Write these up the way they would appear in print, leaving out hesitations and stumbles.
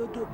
Ododo.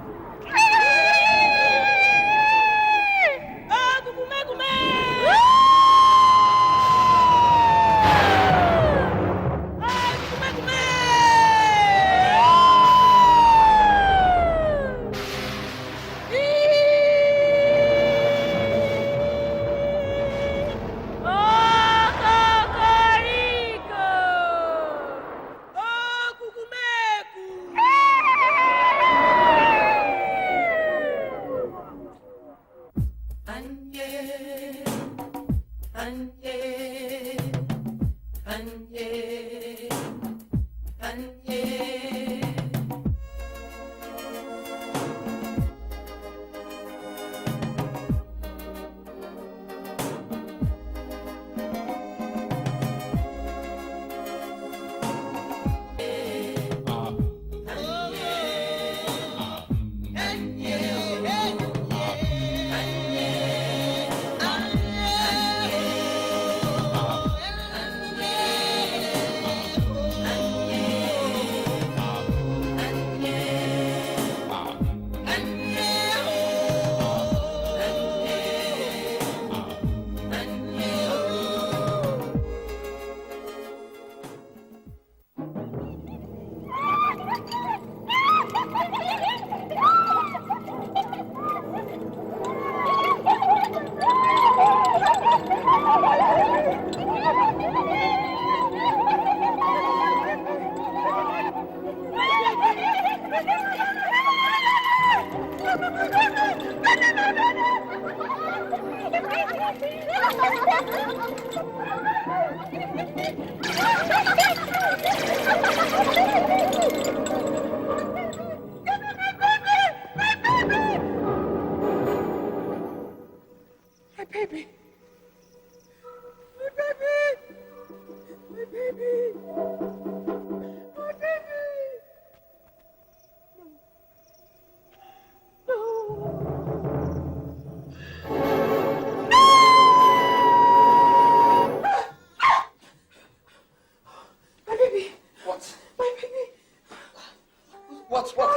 What's wrong?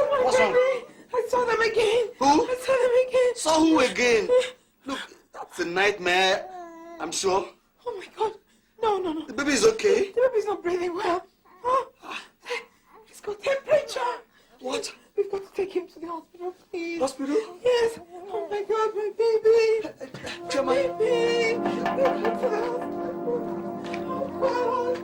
I saw them again. Who? I saw them again. Saw who again? Look, that's a nightmare, I'm sure. Oh my God. No. The baby is okay? The baby's not breathing well. Oh, he's got temperature. What? We've got to take him to the hospital, please. Hospital? Yes. Oh my God, my baby. Chama. My baby. Take him to the hospital. Oh God.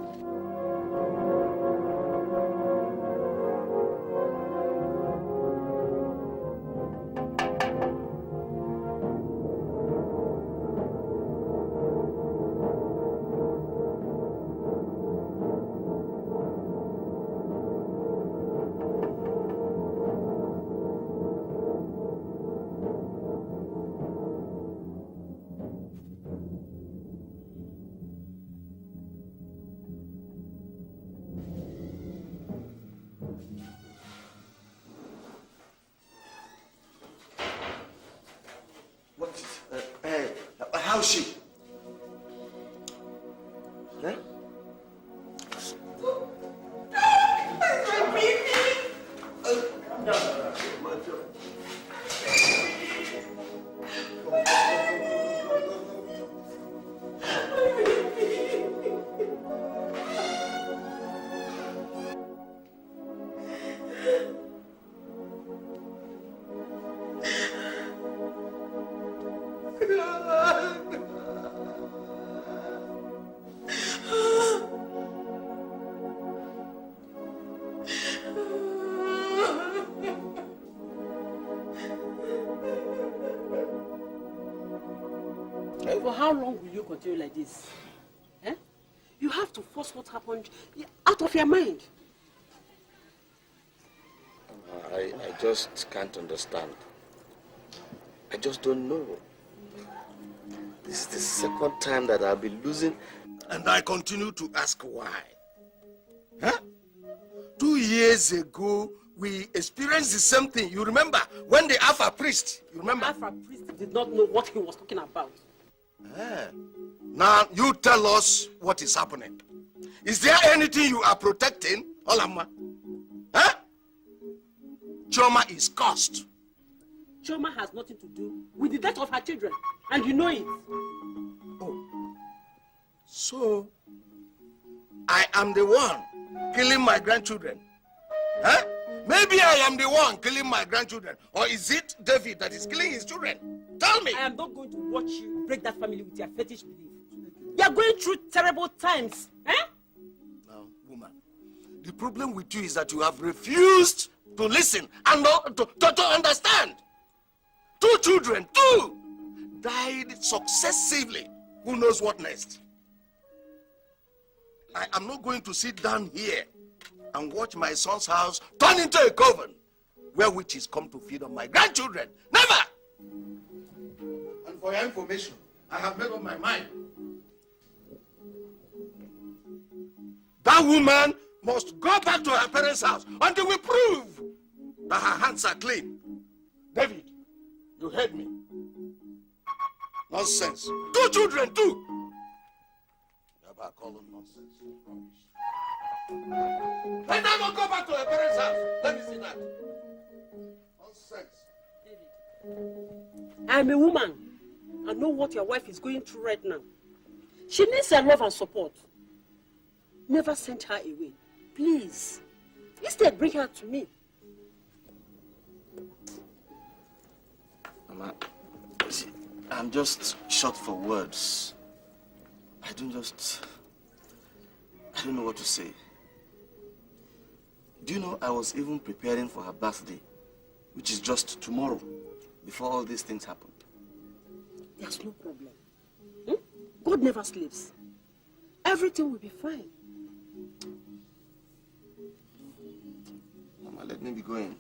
How's she? Huh? For how long will you continue like this? Eh? You have to force what happened out of your mind. I just can't understand. I just don't know. This is the second time that I'll be losing, and I continue to ask why. Huh? 2 years ago, we experienced the same thing. You remember? When the Alpha priest, you remember? Alpha priest did not know what he was talking about. Now, you tell us what is happening. Is there anything you are protecting, Olama? Huh? Chioma is cursed. Chioma has nothing to do with the death of her children, and you know it. Oh. So, I am the one killing my grandchildren. Huh? Maybe I am the one killing my grandchildren. Or is it David that is killing his children? Tell me. I am not going to watch you break that family with your fetish belief. You are going through terrible times. Eh? Now, woman, the problem with you is that you have refused to listen and to understand. 2 children, 2, died successively. Who knows what next? I am not going to sit down here and watch my son's house turn into a coven where witches come to feed on my grandchildren. Never! And for your information, I have made up my mind. That woman must go back to her parents' house until we prove that her hands are clean. David, you heard me. Nonsense. 2 children, 2. You ever call them nonsense? Let them not go back to her parents' house. Let me see that. Nonsense. David, I am a woman. I know what your wife is going through right now. She needs your love and support. Never send her away. Please. Instead, bring her to me. Mama, see, I'm just short for words. I don't know what to say. Do you know I was even preparing for her birthday, which is just tomorrow, before all these things happen. There's no problem. God never sleeps. Everything will be fine. Mama, let me be going.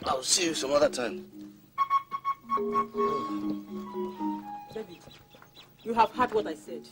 I'll see you some other time. David, you have heard what I said.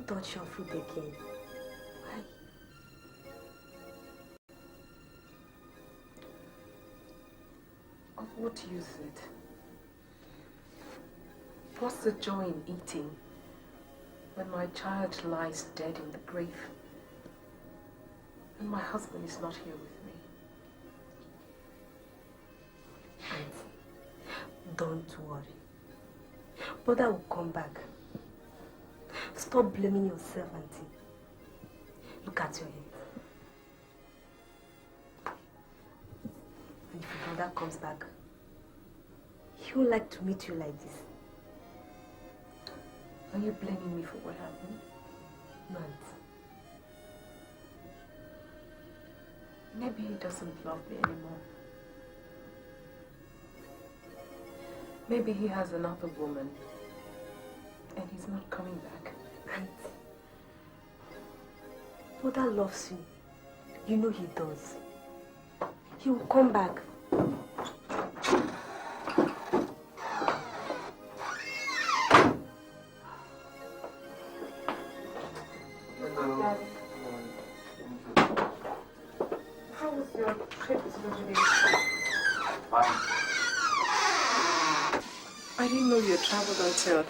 Touch your food again. Why? Of what use it? What's the joy in eating when my child lies dead in the grave and my husband is not here with me? Auntie, don't worry. Brother will come back. Stop blaming yourself, Auntie. Look at your head. And if your brother comes back, he would like to meet you like this. Are you blaming me for what happened? No, Auntie. Maybe he doesn't love me anymore. Maybe he has another woman and he's not coming back. Auntie, Mother loves you. You know he does. He will come back. Hello. How was your trip to Nigeria? Fine. I didn't know you had traveled until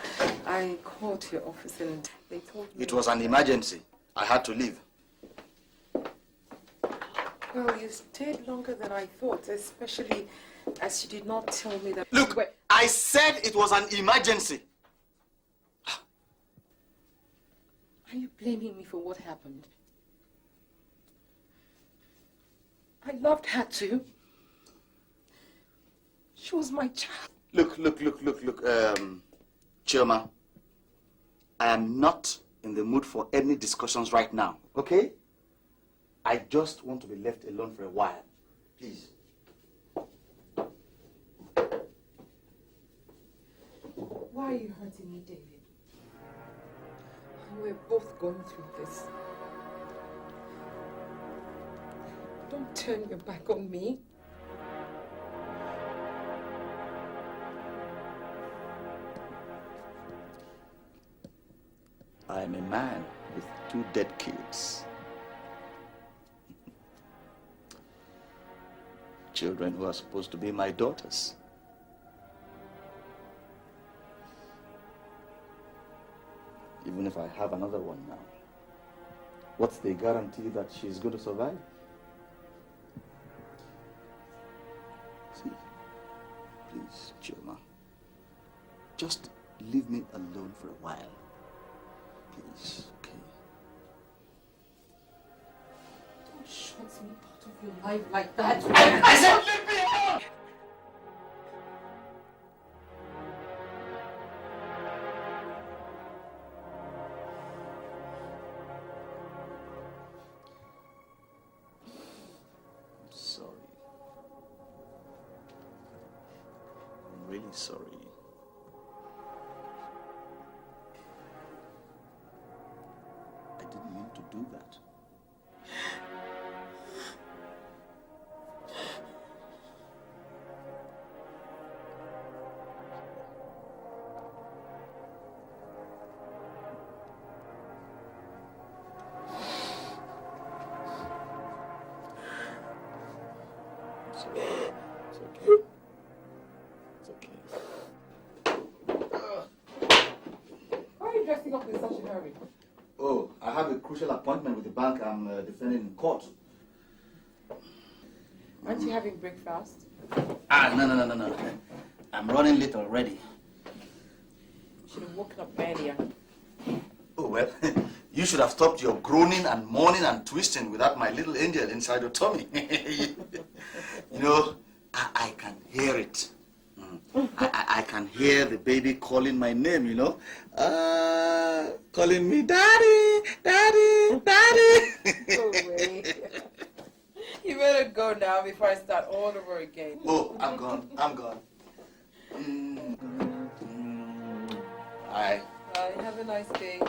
I called your office and they told me... It was an emergency. I had to leave. Well, you stayed longer than I thought, especially as you did not tell me that... Look, I said it was an emergency. Are you blaming me for what happened? I loved her too. She was my child. Look, Chioma, I am not in the mood for any discussions right now, okay? I just want to be left alone for a while, please. are you hurting me, David? We're both going through this. Don't turn your back on me. I am a man with 2 dead kids. Children who are supposed to be my daughters. Even if I have another one now, what's the guarantee that she's going to survive? See, please, Chioma, just leave me alone for a while. Please, okay? Don't shut me out of your life like that. I said leave me alone! I'm sorry. I'm really sorry. I didn't mean to do that. It's okay. It's okay. It's okay. Why are you dressing up in such a hurry? Oh, I have a crucial appointment with the bank I'm defending in court. Aren't you having breakfast? No. I'm running late already. Should have woken up earlier. Oh, well, you should have stopped your groaning and moaning and twisting without my little angel inside your tummy. You know, I can hear it. I can hear the baby calling my name, you know. Calling me daddy, daddy, daddy. Go away. You better go now before I start all over again. Oh, I'm gone. Bye. Bye. Have a nice day.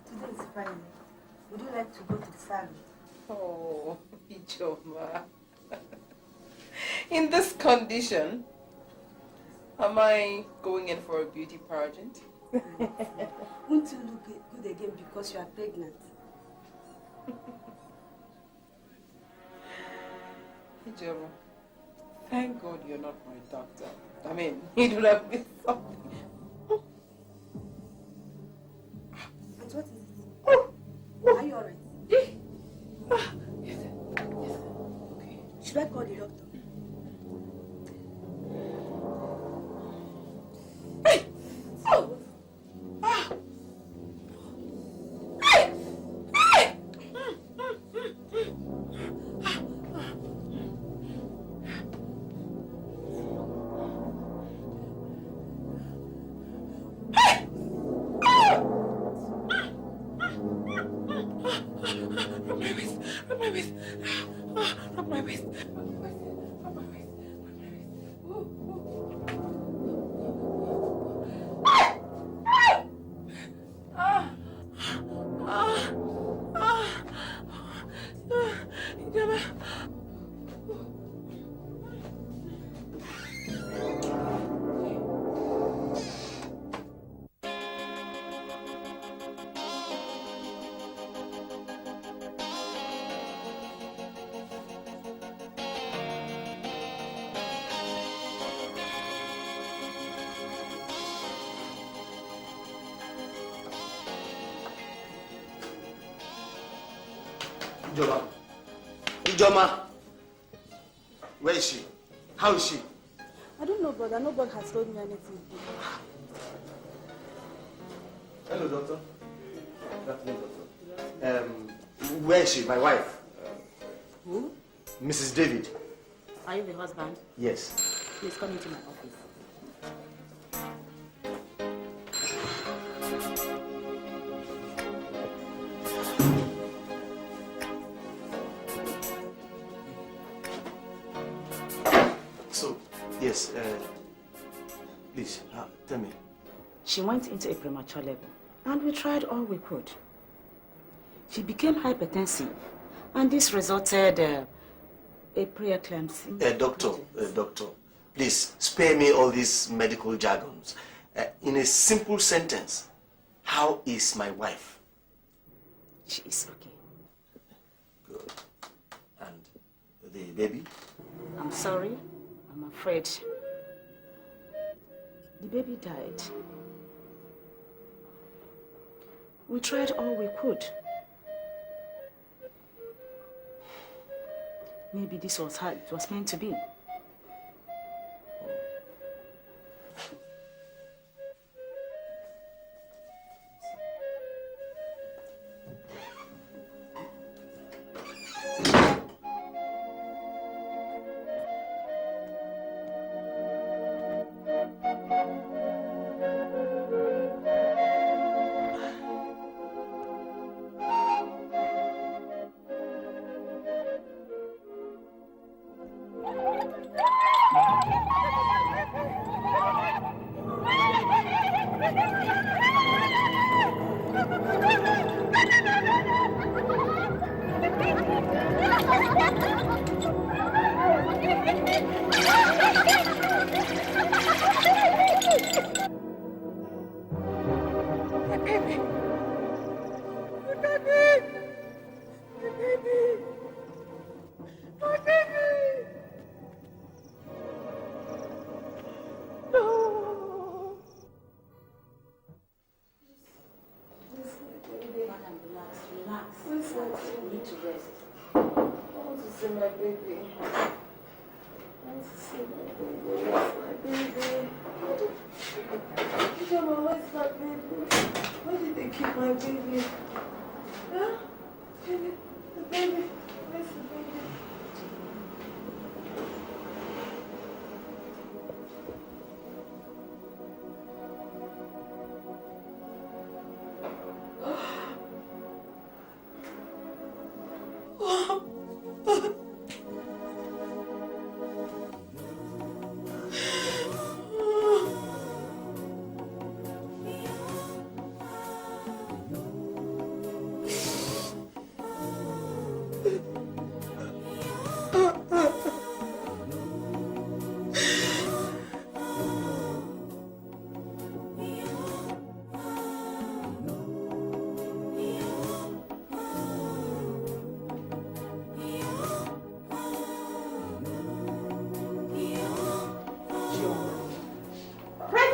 Today is Friday. Would you like to go to the salon? Oh, Ijoma. In this condition, am I going in for a beauty pageant? Won't you look good again because you are pregnant? Ijoma, thank God you're not my doctor. I mean, it would have been something. And what is it? Are you alright? Yes, okay. Should I call the doctor? Ijoma. Where is she? How is she? I don't know, brother. Nobody has told me anything. Hello, doctor. Good afternoon, doctor. Where is she? My wife. Who? Mrs. David. Are you the husband? Yes. Please come into my office. So, yes, please, tell me. She went into a premature labor, and we tried all we could. She became hypertensive, and this resulted a preeclampsia. Doctor, please spare me all these medical jargons. In a simple sentence, how is my wife? She is okay. Good. And the baby? I'm sorry, I'm afraid the baby died. We tried all we could. Maybe this was how it was meant to be.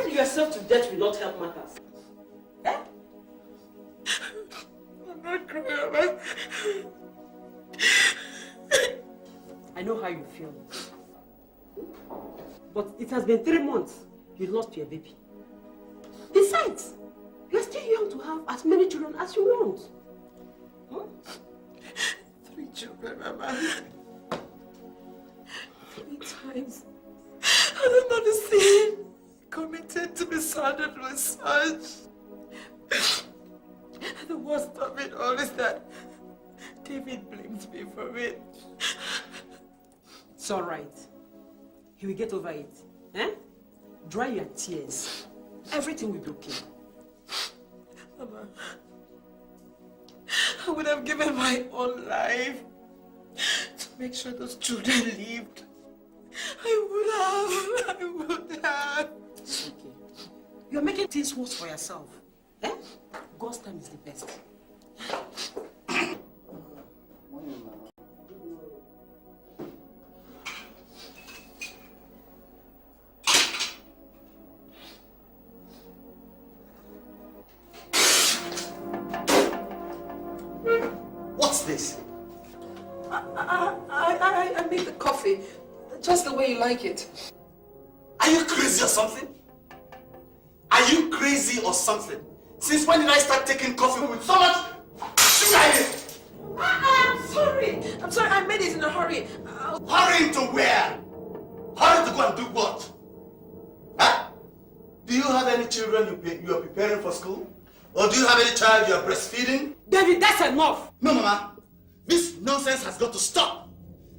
Yourself to death will not help matters. Eh? I'm not crying. I know how you feel. But it has been 3 months you lost your baby. Besides, you're still young to have as many children as you want. Huh? 3 children, Mama. 3 times. I don't understand. Committed to be surrounded with such. The worst of it all is that David blames me for it. It's all right. He will get over it. Eh? Dry your tears. Everything will be okay. Mama, I would have given my own life to make sure those children lived. I would have. It's okay. You're making things worse for yourself. Eh? God's time is the best. What's this? I made the coffee just the way you like it. Are you crazy or something? Are you crazy or something? Since when did I start taking coffee with so much sugar in it? I'm sorry. I made it in a hurry. Hurrying to where? Hurry to go and do what? Huh? Do you have any children you are preparing for school? Or do you have any child you are breastfeeding? David, that's enough. No, Mama. This nonsense has got to stop.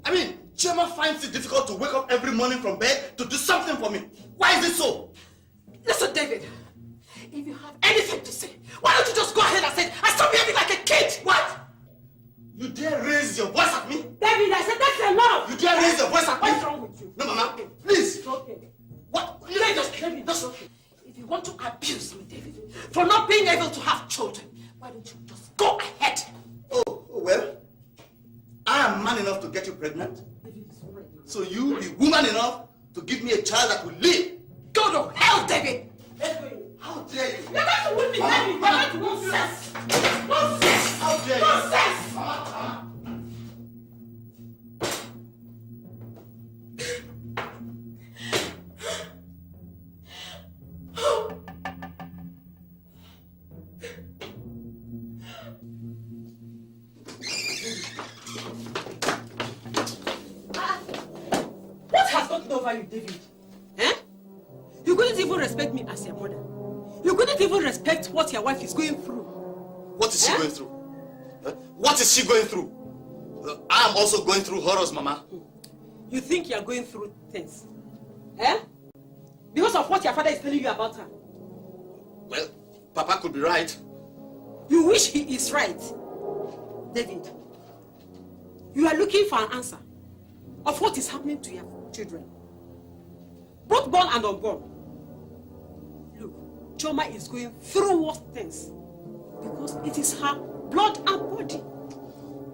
I mean, Chema finds it difficult to wake up every morning from bed to do something for me. Why is it so? Listen, David. If you have anything to say, why don't you just go ahead and say it and stop behaving like a kid? What? You dare raise your voice at me? David, I said that's enough. You dare raise your voice at me? What's wrong with you? No, Mama. Please. It's okay. What? David, it's okay. If you want to abuse me, David, for not being able to have children, why don't you just go ahead? Oh, well, I am man enough to get you pregnant. So you be woman enough to give me a child that will live. Go to hell, David! How dare you? You're going to win me, David! You're going to nonsense! Nonsense! How dare you? Nonsense! What has gotten over you, David? Eh? You couldn't even respect me as your mother. You couldn't even respect what your wife is going through. What is she going through? What is she going through? I am also going through horrors, Mama. You think you are going through things? Eh? Because of what your father is telling you about her. Well, Papa could be right. You wish he is right. David, you are looking for an answer of what is happening to your children. Both born and unborn. Look, Choma is going through worse things because it is her blood and body.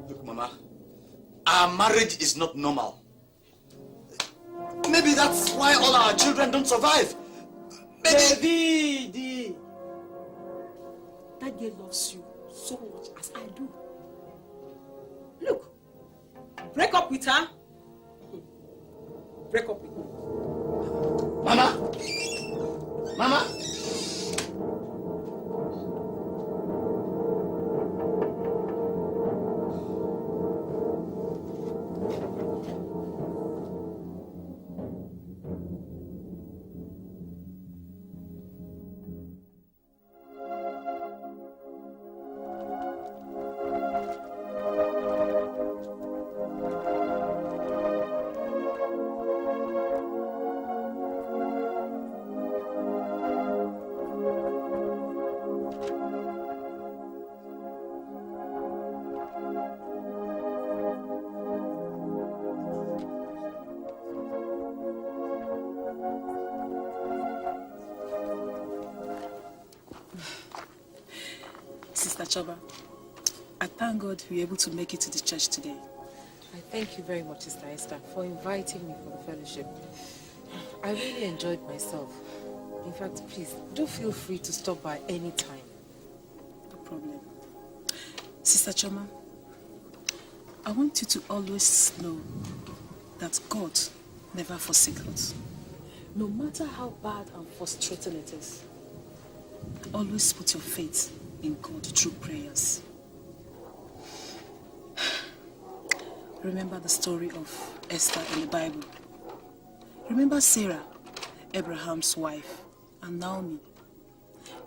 Look, Mama, our marriage is not normal. Maybe that's why all our children don't survive. Maybe... David, that girl loves you so much as I do. Look, break up with her. Break up with me. Mama! Mama! Sister Choba, I thank God we were able to make it to the church today. I thank you very much, Sister Esther, for inviting me for the fellowship. I really enjoyed myself. In fact, please, do feel free to stop by any time. No problem. Sister Choma, I want you to always know that God never forsakes us. No matter how bad and frustrating it is. Always put your faith in God through prayers. Remember the story of Esther in the Bible. Remember Sarah, Abraham's wife, and Naomi.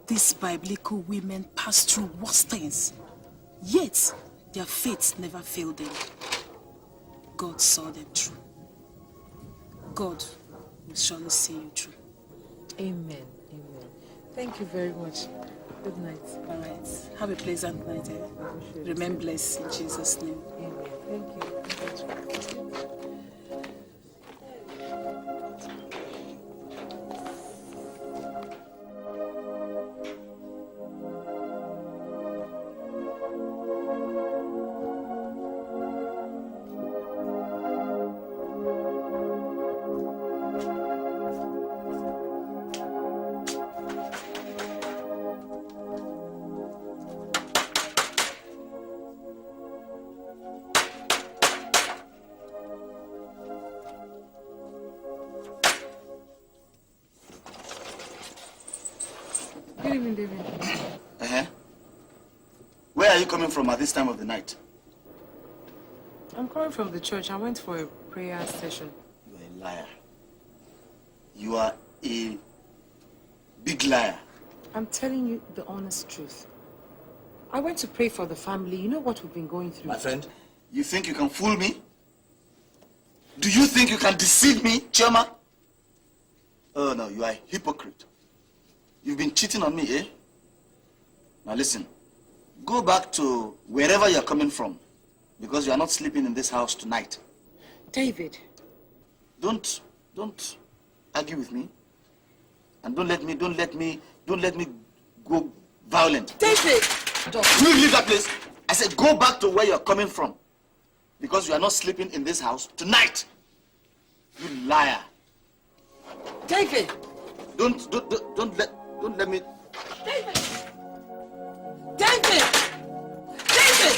These biblical women passed through worse things, yet their faith never failed them. God saw them through. God will surely see you through. Amen. Amen. Thank you very much. Good night. All right. Have a pleasant night. Remain blessed in Jesus' name. Amen. Thank you. Good evening, David. Where are you coming from at this time of the night? I'm coming from the church. I went for a prayer session. You're a liar. You are a big liar. I'm telling you the honest truth. I went to pray for the family. You know what we've been going through. My friend, you think you can fool me? Do you think you can deceive me, Chema? Oh no, you are a hypocrite. You've been cheating on me, eh? Now listen, go back to wherever you're coming from, because you are not sleeping in this house tonight. David. Don't argue with me. And don't let me go violent. David! Will you leave that place? I said go back to where you're coming from. Because you are not sleeping in this house tonight. You liar. David! Don't let me. David! David! David! David!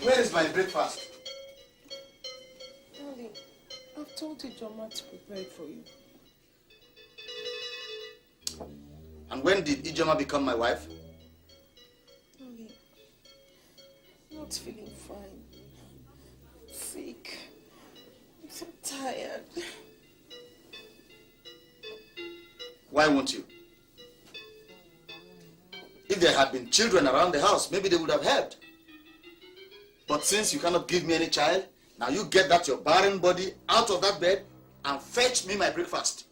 Where is my breakfast? Darling, I've told Ijoma to prepare it for you. And when did Ijoma become my wife? Darling, I'm not feeling fine. I'm sick. I'm so tired. Why won't you? If there had been children around the house, maybe they would have helped. But since you cannot give me any child, now you get that your barren body out of that bed and fetch me my breakfast.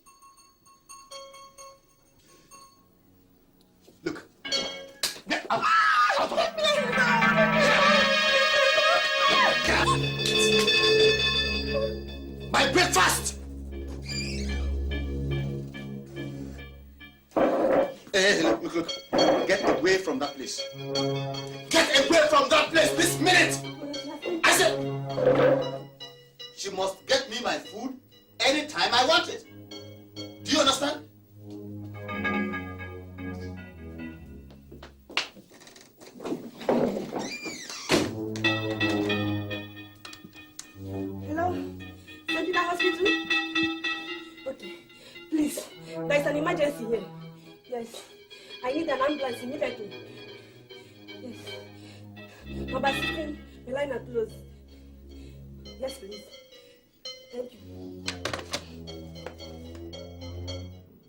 Look. Get out. Out of that. My breakfast! Hey, look. Get away from that place. Get away from that place this minute! I said, she must get me my food anytime I want it. Do you understand? Hello? Send to the hospital? Okay. Please, there is an emergency here. Yes. I need an ambulance immediately. Yes. Number 16, the line are closed. Yes, please. Thank you.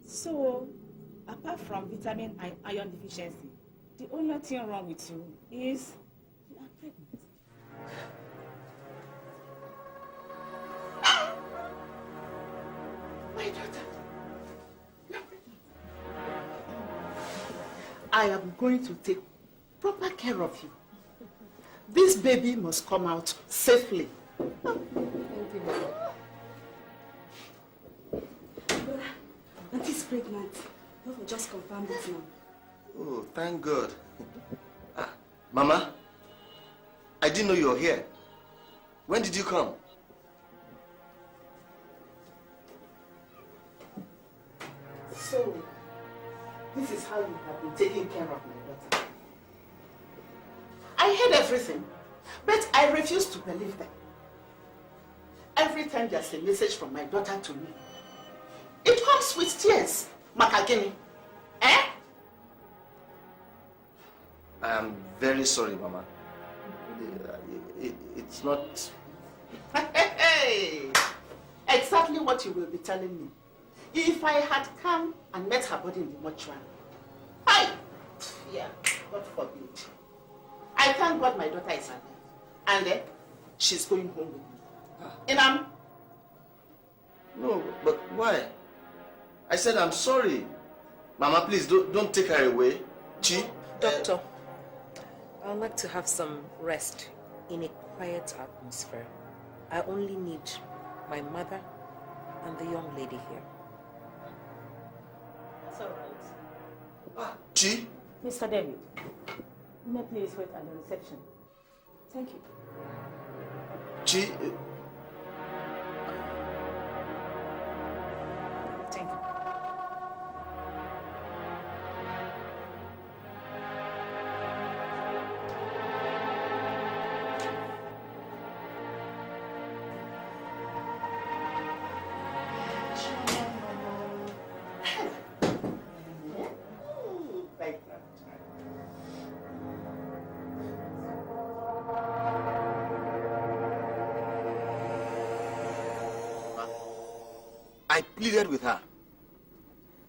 So, apart apart from vitamin and iron deficiency, the only thing wrong with you is you are pregnant. My daughter, you are pregnant. I am going to take proper care of you. This baby must come out safely. Thank you, Mama. Auntie's pregnant. You've just confirmed it now. Oh, thank God. Mama, I didn't know you were here. When did you come? So, this is how you have been taking care of my daughter. I heard everything, but I refuse to believe them. Every time there's a message from my daughter to me, it comes with tears. Makagini. Eh? I am very sorry, Mama. It's not... Hey! Exactly what you will be telling me. If I had come and met her body in the mortuary. Hey! Yeah, God forbid. I thank God my daughter is alive. And then she's going home with me. Inam? No, but why? I said I'm sorry. Mama, please don't take her away. Chi? Doctor, I'd like to have some rest in a quiet atmosphere. I only need my mother and the young lady here. That's all right. Chi? Mr. David, you may please wait at the reception. Thank you. Chi? Thank you. I pleaded with her.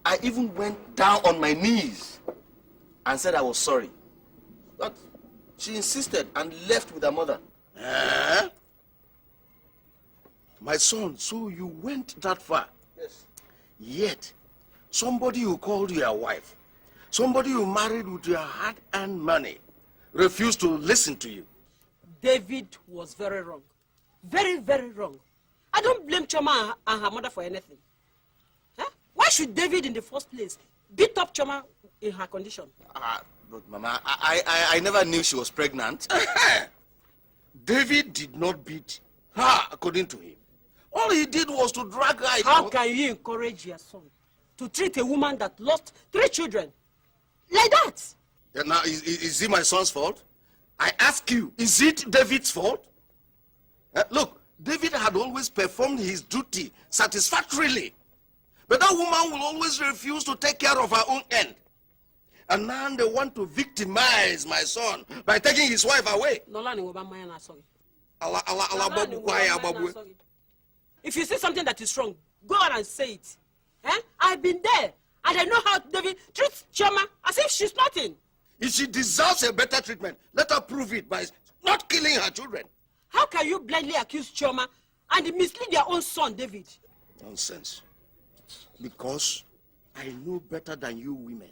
I even went down on my knees and said I was sorry. But she insisted and left with her mother. Eh? My son, so you went that far? Yes. Yet, somebody who called you a wife, somebody you married with your hard-earned money, refused to listen to you. David was very wrong. Very, very wrong. I don't blame Choma and her mother for anything. Huh? Why should David in the first place beat up Choma in her condition? But Mama, I never knew she was pregnant. David did not beat her, according to him. All he did was to drag her. How can you encourage your son to treat a woman that lost 3 children like that? Now, is it my son's fault? I ask you, is it David's fault? Look, David had always performed his duty satisfactorily. But that woman will always refuse to take care of her own end. And now they want to victimize my son by taking his wife away. If you see something that is wrong, go out and say it. Eh? I've been there, and I know how David treats Choma as if she's nothing. If she deserves a better treatment, let her prove it by not killing her children. How can you blindly accuse Choma and mislead your own son, David? Nonsense. Because I know better than you women.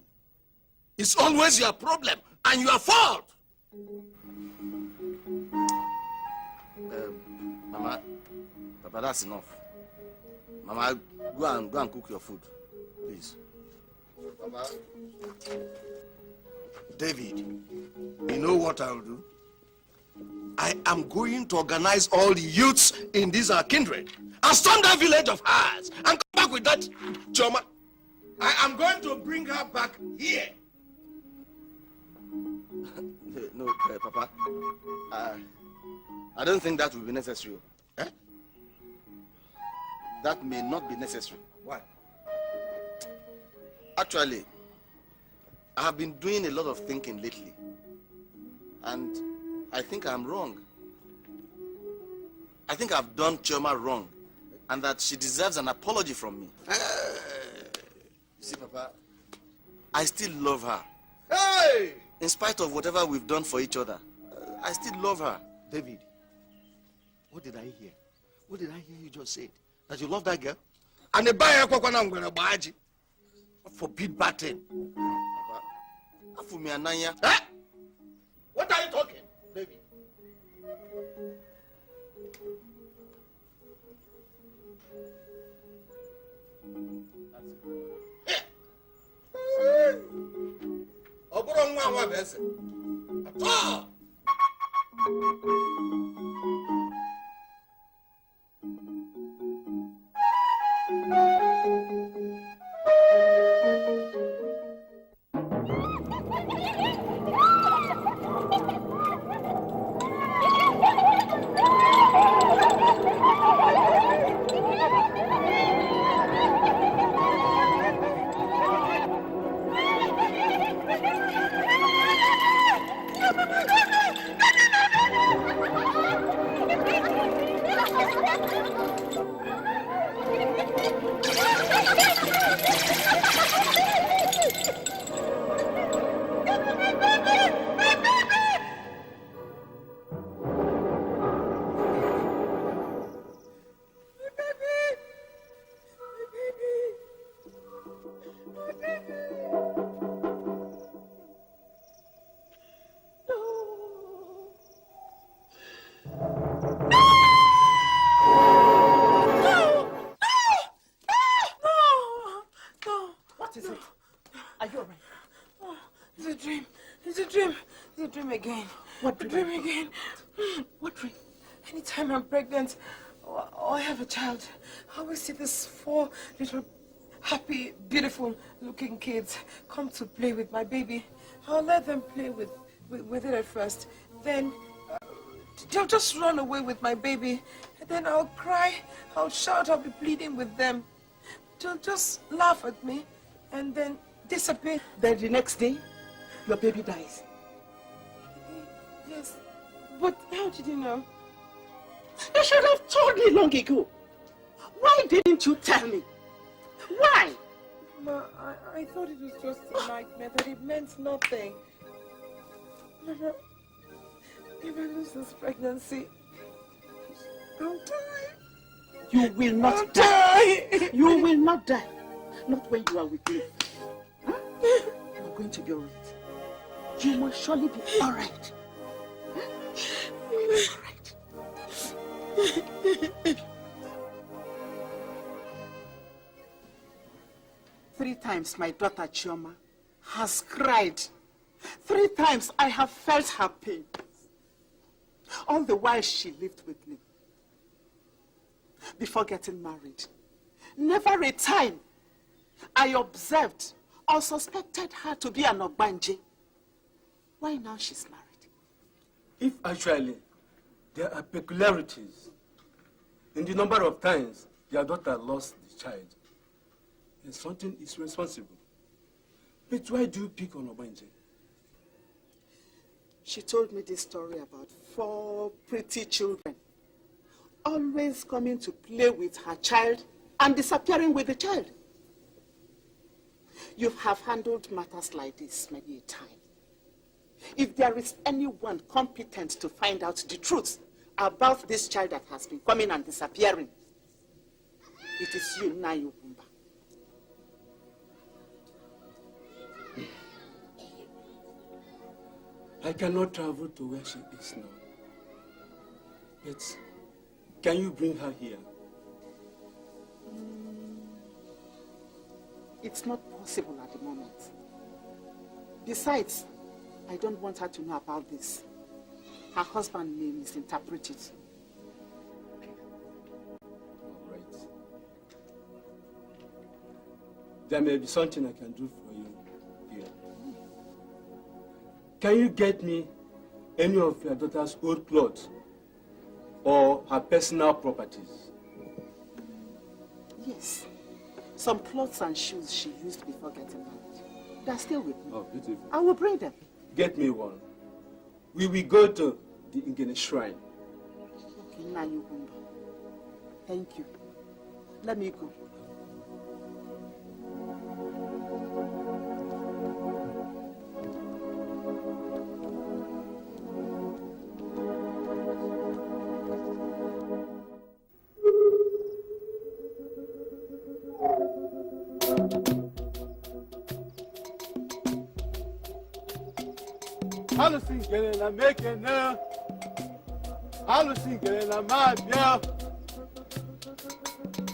It's always your problem and your fault. Mama, Papa, that's enough. Mama, go and cook your food, please. Papa. David, you know what I'll do? I am going to organize all the youths in this our kindred and storm that village of ours and come back with that Choma. I am going to bring her back here. No, Papa. I don't think that will be necessary. Eh? That may not be necessary. Why? Actually, I have been doing a lot of thinking lately. And I think I'm wrong. I think I've done Choma wrong. And that she deserves an apology from me. See, Papa, I still love her. Hey! In spite of whatever we've done for each other, I still love her. David, what did I hear? What did I hear you just said? That you love that girl? And the buyer baji. Forbid bad thing. Afumi Ananya. Huh? What are you talking, David? Oburo nwa nwa bese. Atọ. I'm pregnant or I have a child, I always see these 4 little happy, beautiful looking kids come to play with my baby. I'll let them play with it at first. Then they'll just run away with my baby. And then I'll cry, I'll shout, I'll be pleading with them. They'll just laugh at me and then disappear. Then the next day, your baby dies. Yes, but how did you know? You should have told me long ago. Why didn't you tell me? Why? Ma, I thought it was just a nightmare, that it meant nothing. Mama, if I lose this pregnancy, I'll die. You will not I'll die. You will not die. Not when you are with me. Huh? You are going to be alright. You must surely be alright. Alright. 3 times my daughter Chioma has cried. 3 times I have felt her pain. All the while she lived with me. Before getting married. Never a time I observed or suspected her to be an Ogbanje. Why now she's married? If actually there are peculiarities in the number of times your daughter lost the child, then something is responsible. But why do you pick on Ogbanje? She told me this story about 4 pretty children always coming to play with her child and disappearing with the child. You have handled matters like this many a time. If there is anyone competent to find out the truth about this child that has been coming and disappearing, it is you, Nayo Bumba. I cannot travel to where she is now. But can you bring her here? It's not possible at the moment. Besides, I don't want her to know about this. Her husband may misinterpret it. All right. There may be something I can do for you here. Can you get me any of your daughter's old clothes or her personal properties? Yes. Some clothes and shoes she used before getting married. They're still with me. Oh, beautiful. I will bring them. Get me one. We will go to the Ingene shrine. Okay, Nayo Bumba. Thank you. Let me go. Alusin gele na meke na. Alusin gele na mabia.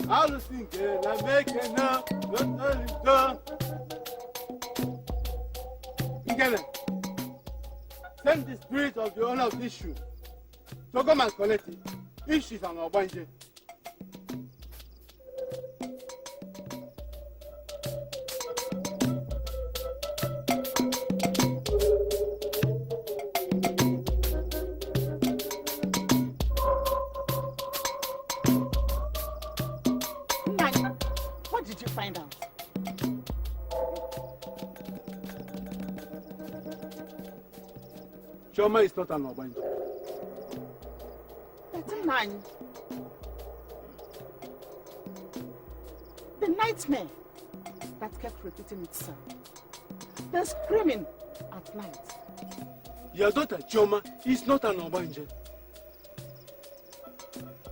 Alusin gele na meke na. Lotolito. Ngele, send the spirit of the owner of this shoe to come and collect it. If she's an Obanje. What did you find out? Choma is not an Obanje. That's a man. The nightmare that kept repeating itself. The screaming at night. Your daughter Choma is not an Obanje.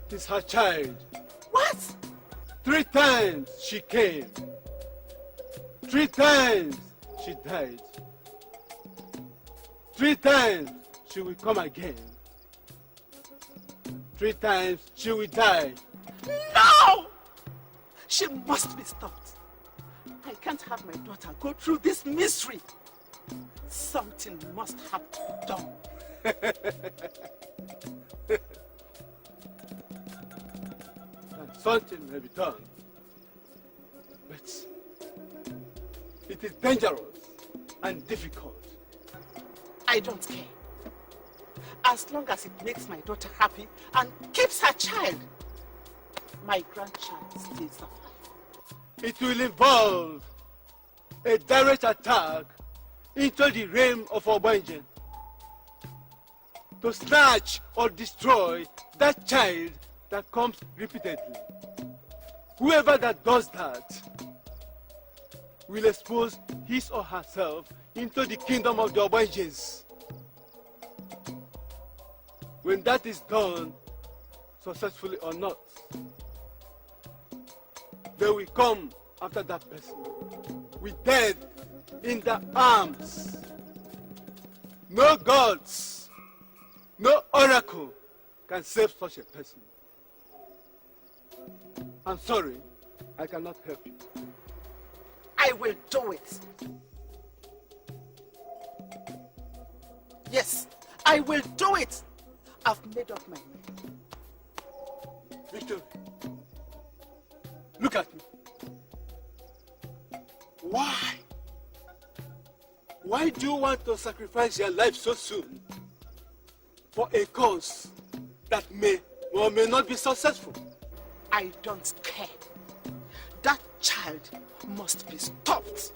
It's her child. What? 3 times she came. 3 times she died. 3 times she will come again. 3 times she will die. No! She must be stopped. I can't have my daughter go through this misery. Something must have to be done. Something may be done, but it is dangerous and difficult. I don't care. As long as it makes my daughter happy and keeps her child, my grandchild stays alive. It will involve a direct attack into the realm of Obanje to snatch or destroy that child that comes repeatedly. Whoever that does that will expose his or herself into the kingdom of the Obanjes. When that is done, successfully or not, they will come after that person with death in their arms. No gods, no oracle can save such a person. I'm sorry, I cannot help you. I will do it. Yes, I will do it. I've made up my mind. Victor, look at me. Why? Why do you want to sacrifice your life so soon for a cause that may or may not be successful? I don't care. That child must be stopped.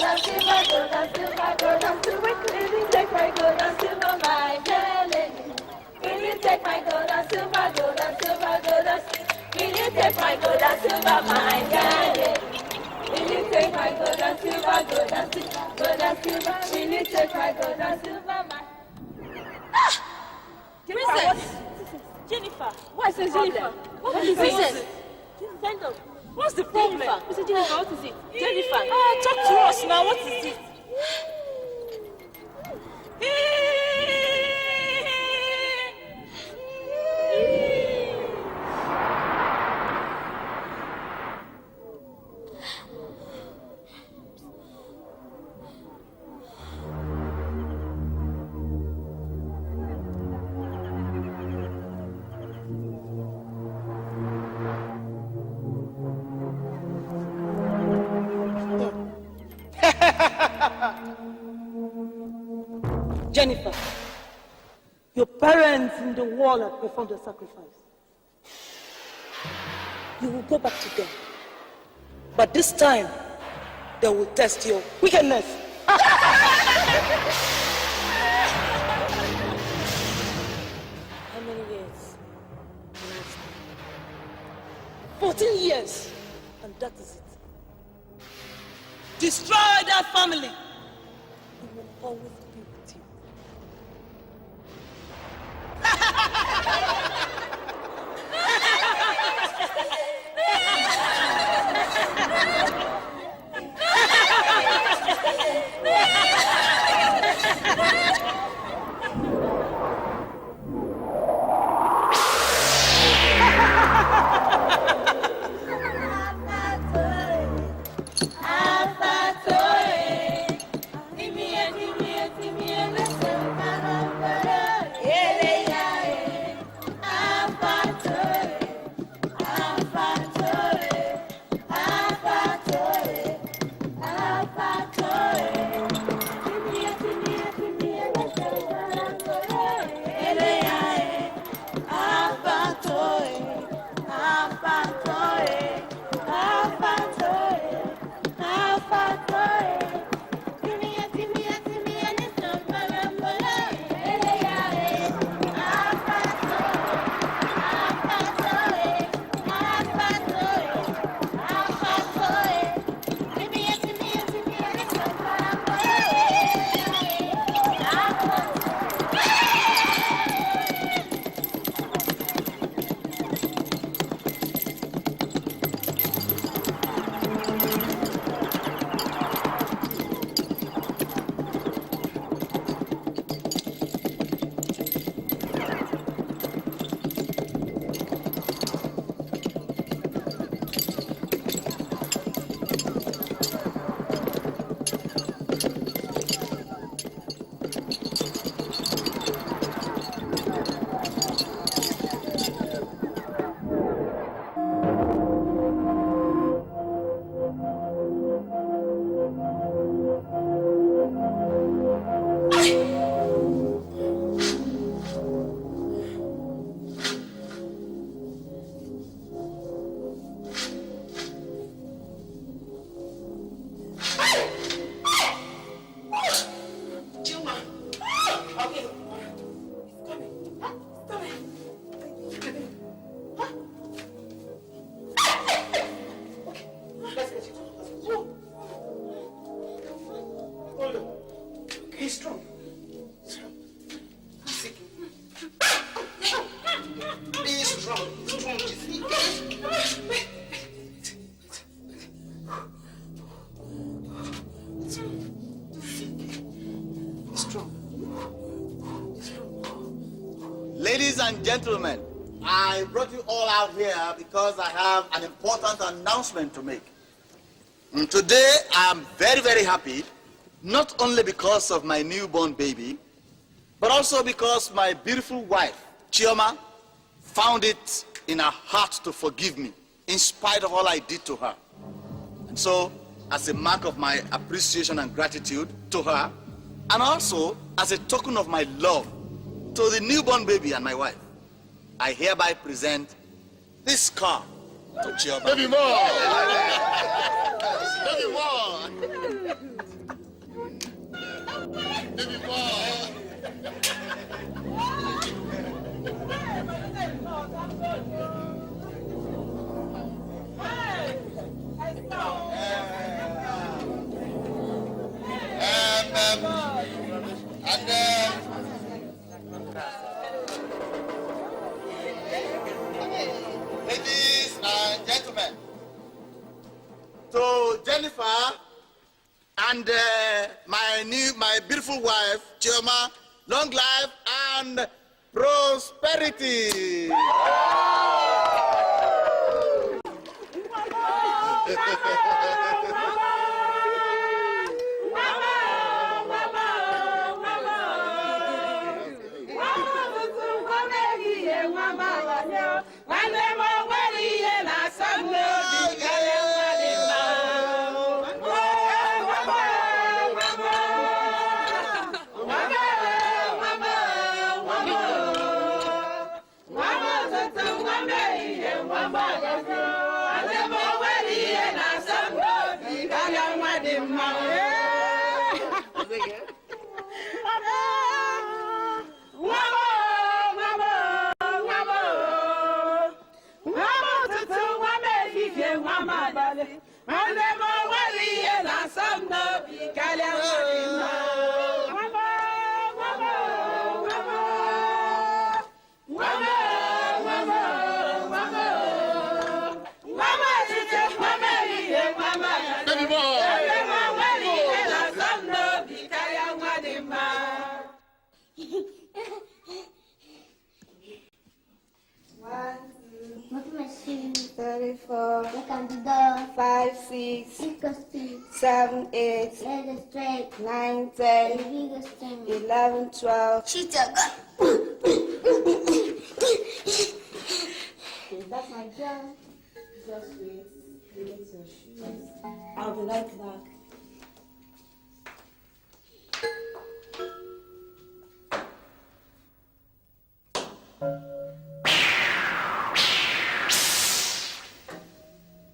and silver, gold and silver, gold and silver. Will you take my gold and silver, my dear lady? Will you take my gold and silver, gold and silver, gold and silver? Will you take my gold and silver, my dear lady? Will you take my gold and silver, gold and silver, gold and silver? Will you take my gold and silver, my... Princess! Jennifer! What is the problem? What is Princess! Stand up. What's the problem? Mr. Jennifer, what is it? Jennifer! Talk to us now, what is it? Jennifer, your parents in the wall have performed a sacrifice. You will go back to them. But this time, they will test your wickedness. How many years? 14 years. And that is it. Destroy that family. We will always be with you. He's strong. He's strong. Ladies and gentlemen, I brought you all out here because I have an important announcement to make. And today, I'm very, very happy, not only because of my newborn baby, but also because my beautiful wife, Chioma, found it in her heart to forgive me, in spite of all I did to her. And so, as a mark of my appreciation and gratitude to her, and also as a token of my love to the newborn baby and my wife, I hereby present this car to Chioma. Baby more! Baby more! And my beautiful wife, Chioma, long life and prosperity. Look at the door. 5, 6, 7, 8, 9, 10, 11, 12. She's a that's my job. Just wait. Get your shoes. I'll be right back.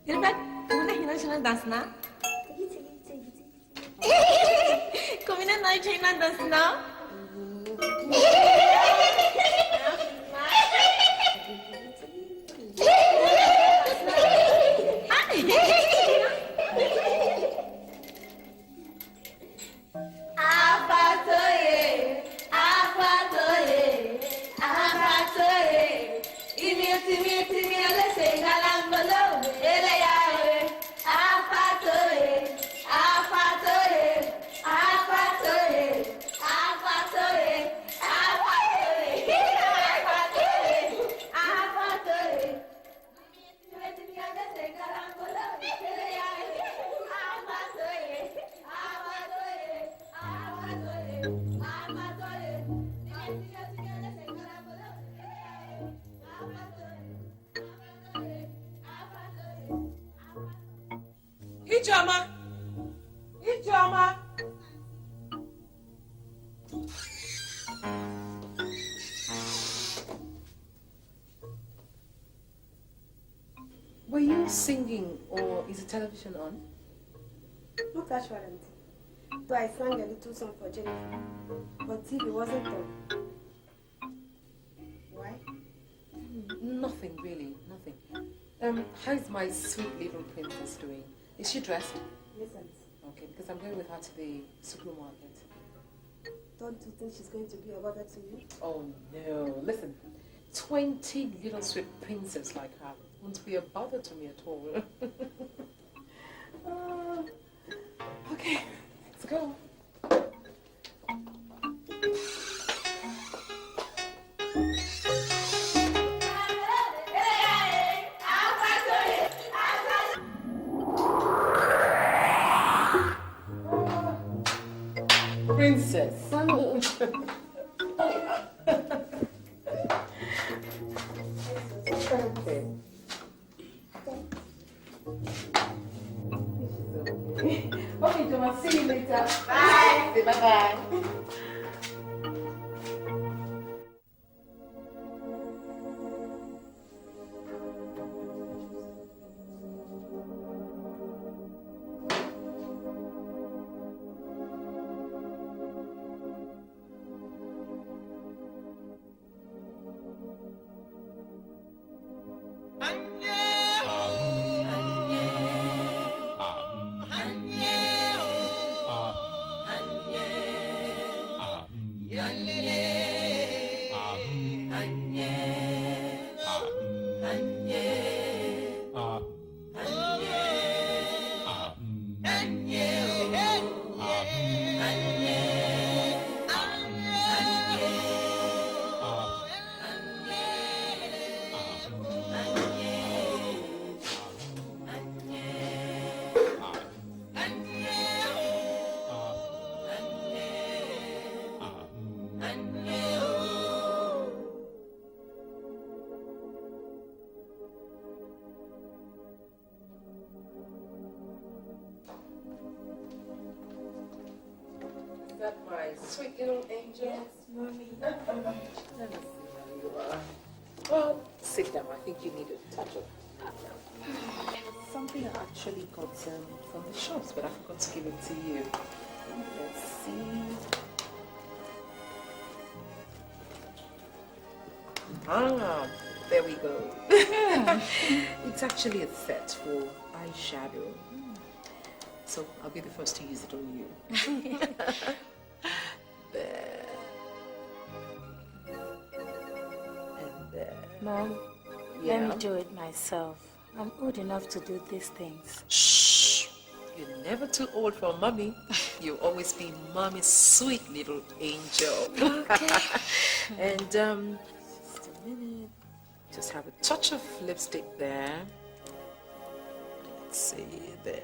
You know national dance now? Come in and Nigerian dance now? Ijeoma. Were you singing or is the television on? Not actually. Though I sang a little song for Jennifer, but TV wasn't on. Why? Nothing really, nothing. How's my sweet little princess doing? Is she dressed? Listen. Okay, because I'm going with her to the supermarket. Don't you think she's going to be a bother to you? Oh no, listen. 20 little sweet princes like her won't be a bother to me at all. Okay, let's go. Princess. Mommy. Okay. Okay, Thomas, see you later. Bye. Say bye-bye. that my sweet little angel? Yes, Mommy. Let me see how you are. Well, sit down. I think you need a touch of something I actually got from the shops, but I forgot to give it to you. Let's see. Ah, there we go. It's actually a set for eyeshadow. So I'll be the first to use it on you. There. And there. Mom, Yeah. let me do it myself. I'm old enough to do these things. Shh! You're never too old for mommy. You'll always be mommy's sweet little angel. Okay. And just a minute. Just have a touch of lipstick there. Let's see there.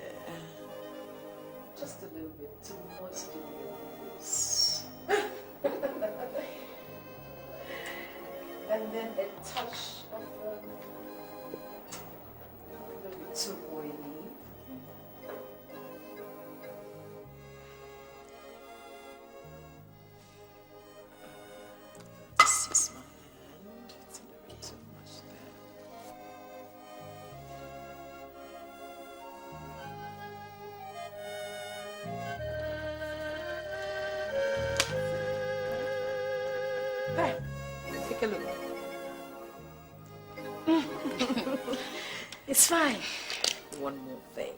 Just a little bit too moist in your lips. And then a touch of a little bit too oily. This is my hand. It's a little bit too much there. There, take a look. It's fine. One more thing,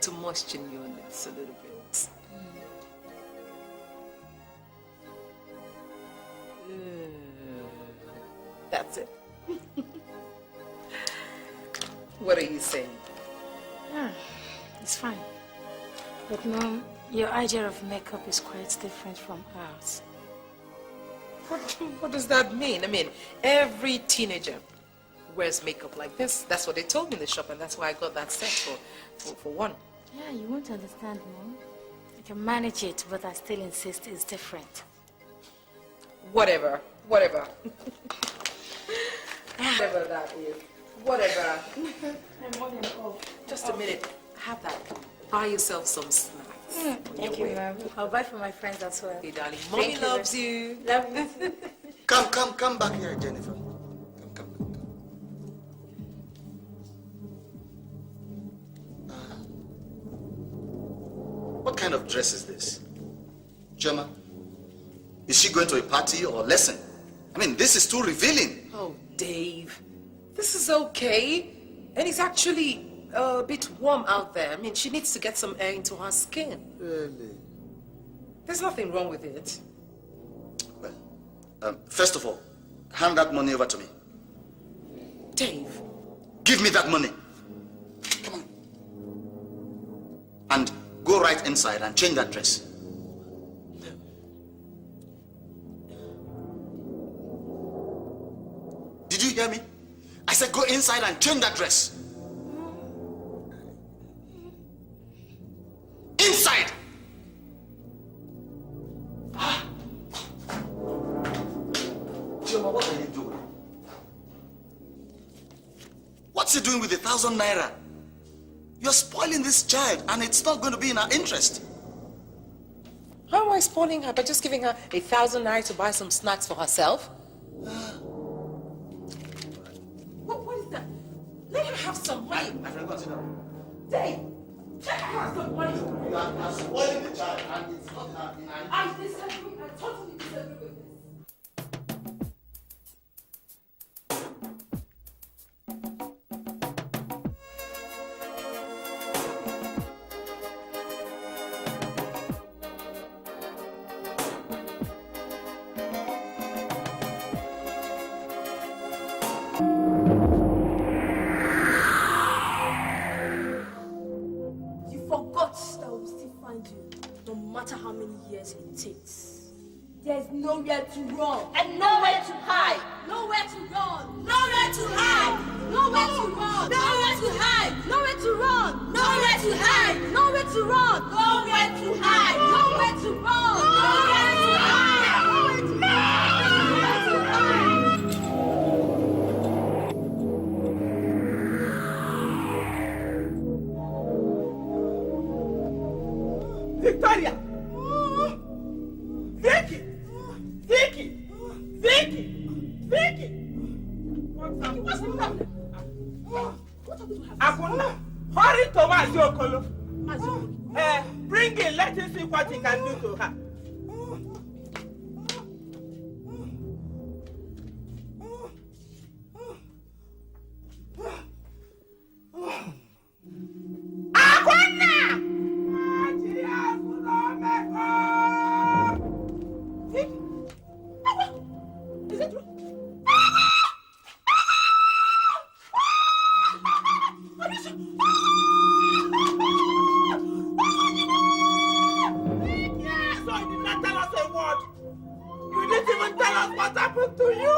to moisten your lips a little bit. That's it. What are you saying? It's fine. But Mom, your idea of makeup is quite different from ours. What does that mean? I mean, every teenager wears makeup like this. That's what they told me in the shop, and that's why I got that set for one. Yeah, you won't understand, Mom. I can manage it, but I still insist it's different. Whatever. Whatever that is. Whatever. Just a minute. Have that. Buy yourself some snacks. Thank you, Mom. I'll buy for my friends as well. Hey, darling. Mommy Thank you. loves you. Love you. Come back here, Jennifer. Come. What kind of dress is this? Chema, is she going to a party or lesson? I mean, this is too revealing. Oh, Dave. This is okay. And it's actually a bit warm out there. I mean, she needs to get some air into her skin. Really? There's nothing wrong with it. Well, first of all, hand that money over to me. Dave. Give me that money. Come on. And go right inside and change that dress. Did you hear me? I said go inside and change that dress. Inside! Chioma, what are you doing? What's he doing with 1,000 naira? You're spoiling this child, and it's not going to be in our interest. How am I spoiling her by just giving her 1,000 naira to buy some snacks for herself? What is that? Let her have some money. I forgot to know. Dave, let her have some money. You are spoiling the child, and it's not in our I disagree. I totally disagree with this. You forgot that we will still find you, no matter how many years it takes. There is nowhere to run and nowhere to hide. Nowhere to run, nowhere to hide. Nowhere to run, nowhere to hide. Nowhere to run, nowhere to hide. Nowhere to run, nowhere to hide. Nowhere to run, nowhere to hide. Nowhere to Victoria! Maziokolo. Bring it. Let him see what he can do to her. Is it true? Yes, so you did not tell us a word. You didn't even tell us what happened to you.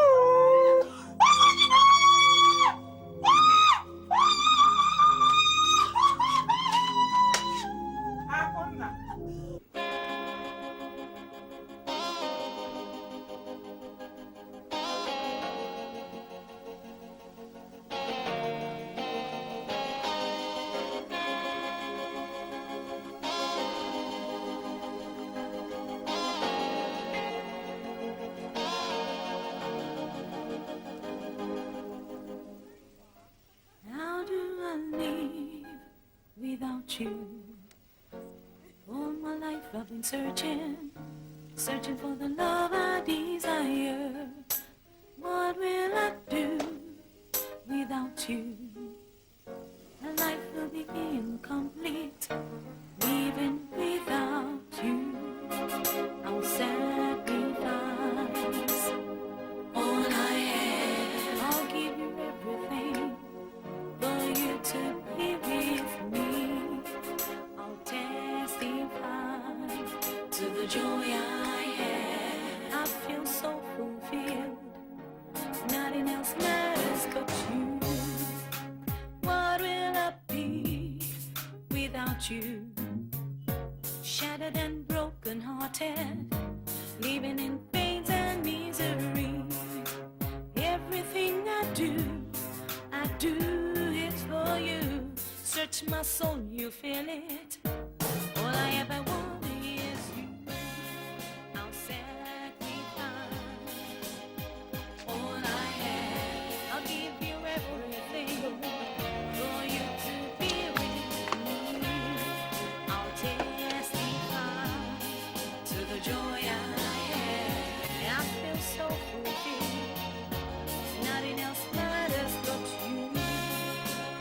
How do I live without you? All my life I've been searching for the love I desire. What will I do without you? My life will be incomplete, living without you. I'll sacrifice all I have. I'll give you everything for you to be with me. I'll testify to the joy I have. I feel so fulfilled. Nothing else matters but you. What will I be without you? Shattered and broken hearted, living in pains and misery. Everything I do it for you. Search my soul, you feel it. All I ever want is you. I'll sacrifice all I have. I'll give you everything for you to be with me. I'll testify to the joy I have. I feel so fulfilled. Nothing else matters but you.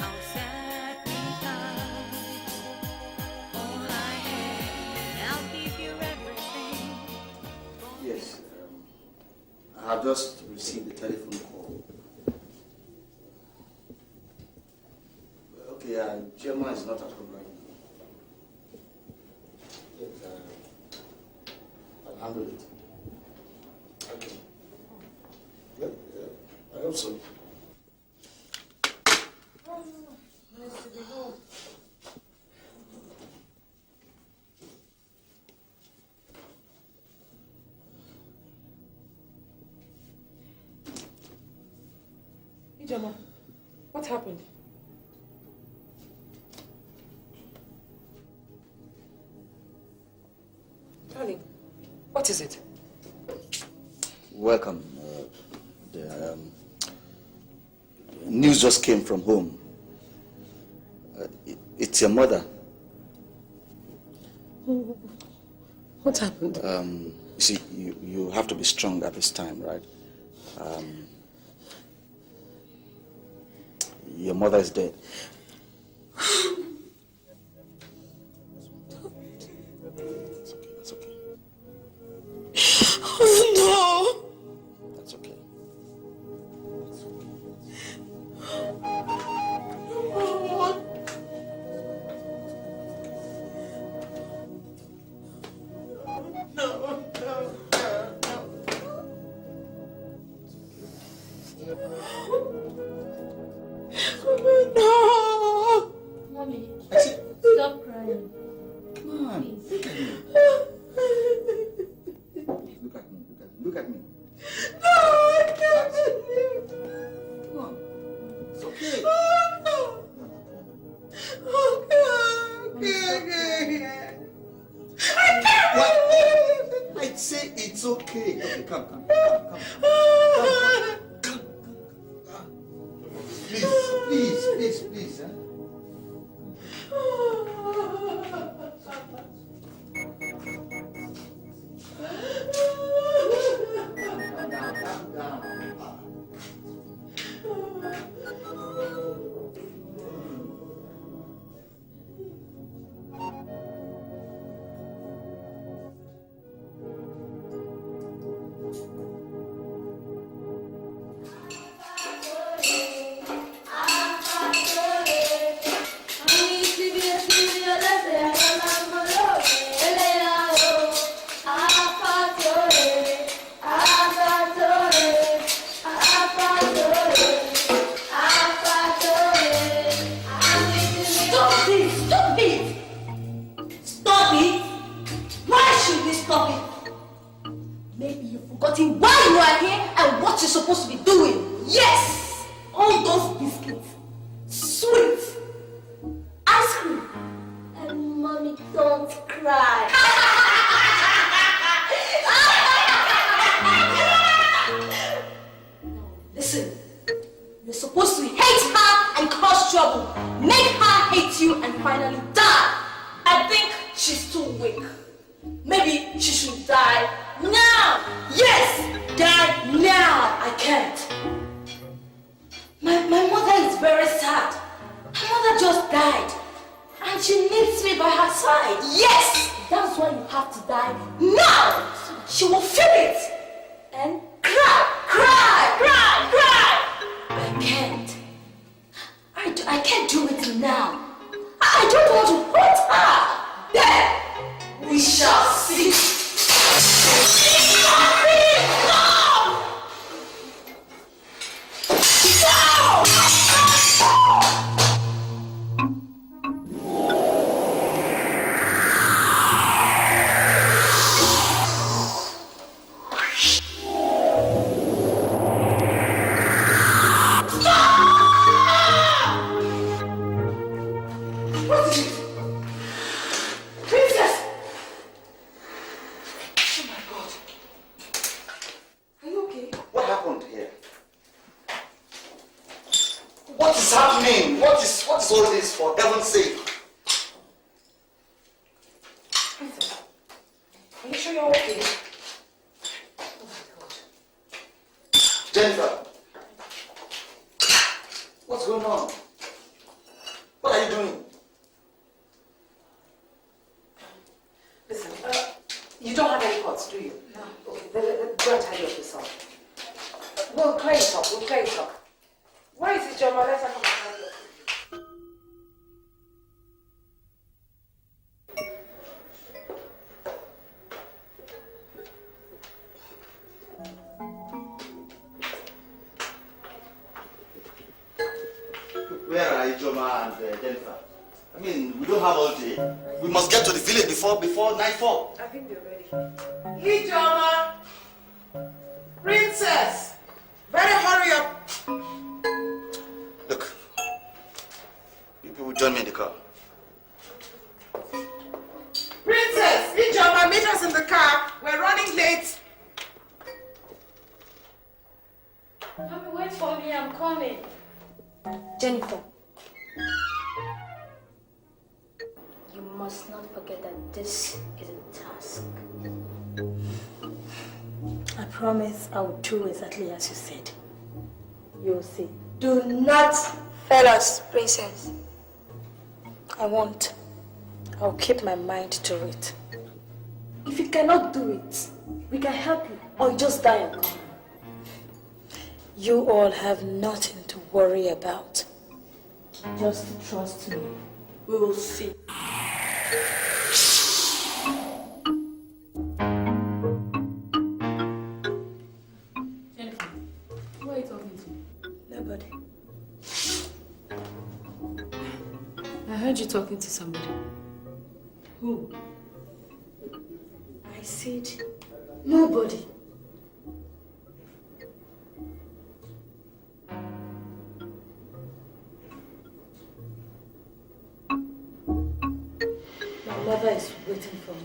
I'll sacrifice all I have. I'll give you everything. Yes. I have just received a telephone call. Okay, Gemma is not at home right now. Yes, I'll handle it. Okay. Yeah, I hope so. Nice to be home. Ijama, what happened? Darling, what is it? Welcome. The news just came from home. It's your mother. What happened? You see, you have to be strong at this time, right? Your mother is dead. That's okay. Oh no! That's okay. No! Mommy, stop crying. Come on, look at me. Look at me. No, I can't believe Come on. It's okay. Oh no! Okay. I can't believe it! I say it's okay. Okay, come. Please. Huh? Where are Ijoma and Jennifer? I mean, we don't have all day. We must get to the village before nightfall. I think they're ready. Ijoma! Princess! Better hurry up! Look, people will join me in the car. Princess! Ijoma, meet us in the car. We're running late. Mommy, wait for me. I'm coming. Jennifer, you must not forget that this is a task. I promise I will do exactly as you said. You'll see. Do not fail us, princess. I won't. I'll keep my mind to it. If you cannot do it, we can help you, or you just die and come. You all have nothing to worry about. Just trust me. We will see. Jennifer, who are you talking to? Nobody. I heard you talking to somebody. Who? I said nobody. My mother is waiting for me.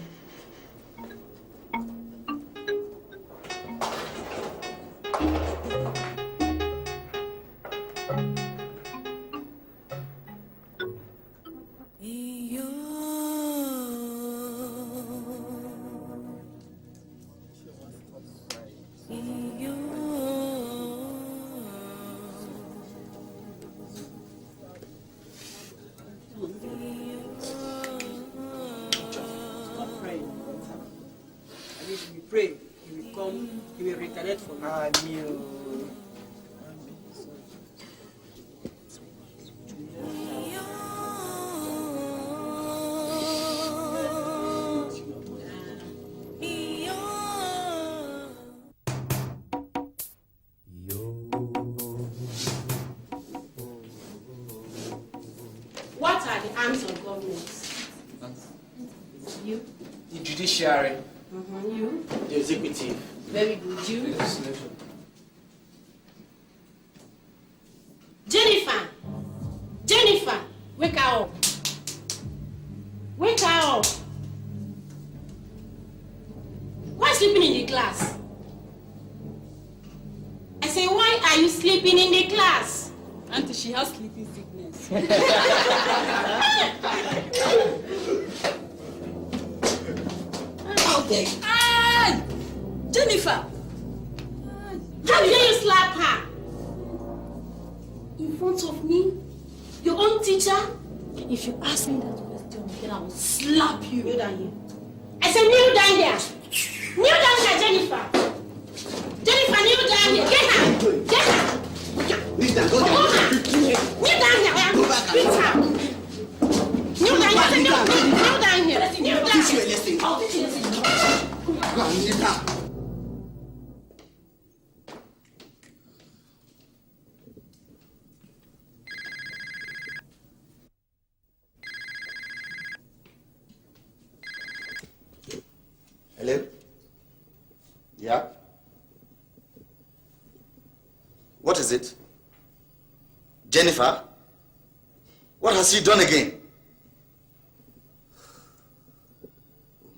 if we pray, he will come, he will retaliate for you. Amen. What are the arms of government? You. The judiciary. You. The executive. Very good. You. The legislature. Jennifer! Jennifer! Wake her up! Wake her up! Why sleeping in the class? I say, why are you sleeping in the class? Auntie, she has sleeping sickness. Okay. Ah! Jennifer! How dare you slap her? In front of me? Your own teacher? If you ask me that question again, I will slap you. Kneel down here. I said kneel down there. Kneel down here, Jennifer. Jennifer, kneel down here. Get her. Get her. Leave that. Go Come on. down. Kneel down here. Go back. Beat her. Kneel down here. Kneel down here. Kneel down Teach you a here. lesson. I'll teach you a lesson. Go and kneel down. Hello? Yeah? What is it? Jennifer? What has she done again? Oh